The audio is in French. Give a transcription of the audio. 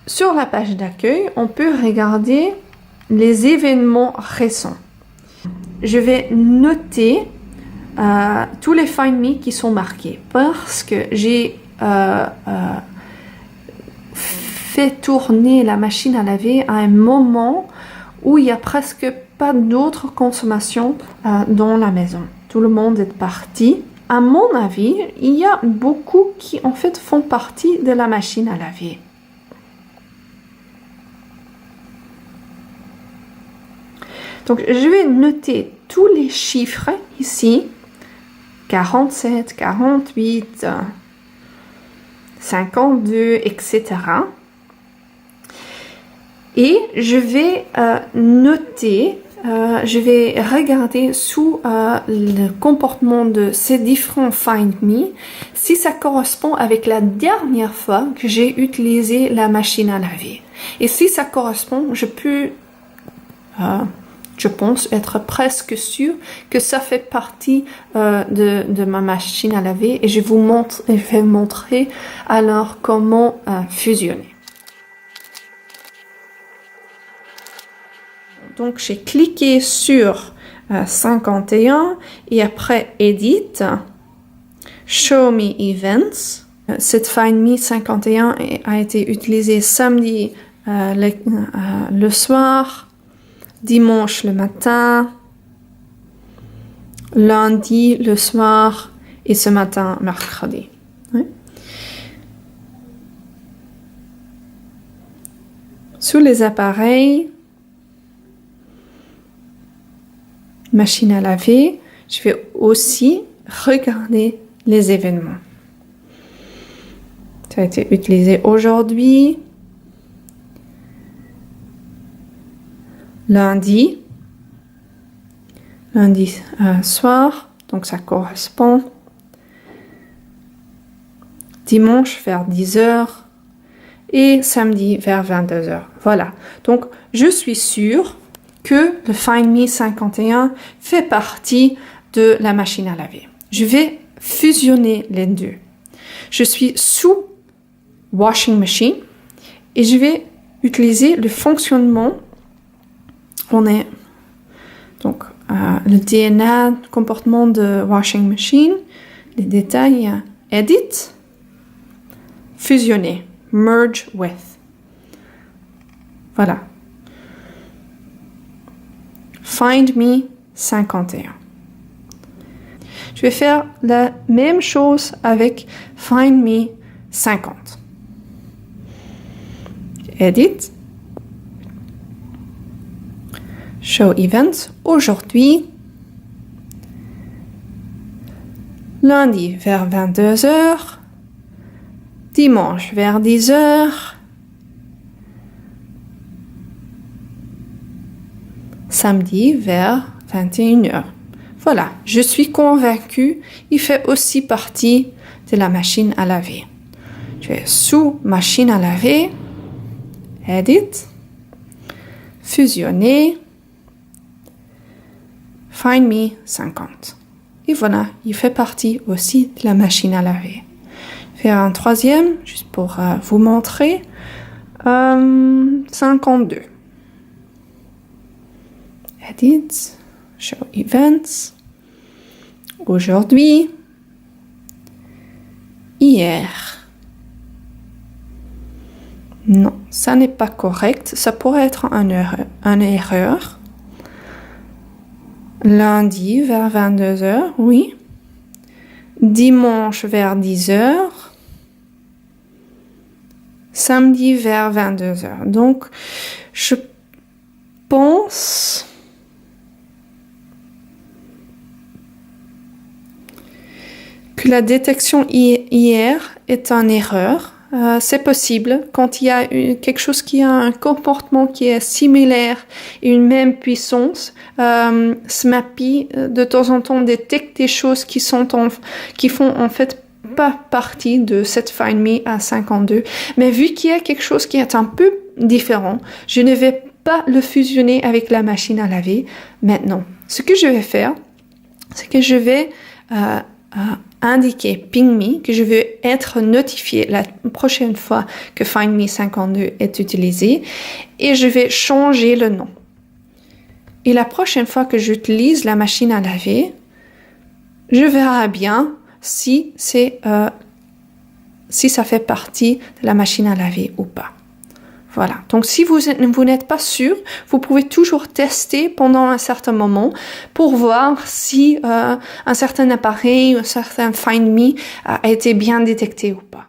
sur la page d'accueil, on peut regarder les événements récents. Je vais noter tous les Find Me qui sont marqués parce que j'ai fait tourner la machine à laver à un moment où il n'y a presque pas d'autres consommations dans la maison. Tout le monde est parti. À mon avis, il y a beaucoup qui en fait font partie de la machine à laver. Donc, je vais noter tous les chiffres ici. 47, 48, 52, etc. Et je vais noter, je vais regarder sous le comportement de ces différents Find Me si ça correspond avec la dernière fois que j'ai utilisé la machine à laver. Et si ça correspond, je peux, je pense, être presque sûre que ça fait partie de ma machine à laver et je vais montrer alors comment fusionner. Donc, j'ai cliqué sur 51 et après Edit, Show Me Events. Cette Find Me 51 a été utilisée samedi le soir, dimanche le matin, lundi le soir et ce matin mercredi. Oui. Sous les appareils, machine à laver, je vais aussi regarder les événements. Ça a été utilisé aujourd'hui, lundi soir, donc ça correspond, dimanche vers 10h et samedi vers 22h. Voilà, donc je suis sûre que le Find Me 51 fait partie de la machine à laver. Je vais fusionner les deux. Je suis sous Washing Machine et je vais utiliser le fonctionnement. On est donc le DNA, comportement de Washing Machine, les détails, Edit, fusionner, Merge with. Voilà. Find Me 51. Je vais faire la même chose avec Find Me 50. Edit. Show Events. Aujourd'hui, lundi vers 22h, dimanche vers 10h, samedi vers 21h. Voilà, je suis convaincue, il fait aussi partie de la machine à laver. Je vais sous machine à laver, Edit, fusionner, Find Me 50. Et voilà, il fait partie aussi de la machine à laver. Je vais faire un troisième, juste pour vous montrer. 52. Edit, Show Events, aujourd'hui, hier. Non, ça n'est pas correct, ça pourrait être une erreur. Lundi vers 22h, oui. Dimanche vers 10h. Samedi vers 22h. Donc, je pense que la détection hier est une erreur. C'est possible quand il y a quelque chose qui a un comportement qui est similaire et une même puissance. SMAPI de temps en temps détecte des choses qui font en fait pas partie de cette Find Me à 52. Mais vu qu'il y a quelque chose qui est un peu différent, je ne vais pas le fusionner avec la machine à laver maintenant. Ce que je vais faire, c'est que je vais indiquer Ping Me, que je veux être notifié la prochaine fois que Find Me 52 est utilisé, et je vais changer le nom. Et la prochaine fois que j'utilise la machine à laver, je verrai bien si ça fait partie de la machine à laver ou pas. Voilà. Donc, si vous n'êtes pas sûr, vous pouvez toujours tester pendant un certain moment pour voir si un certain appareil ou un certain Find Me a été bien détecté ou pas.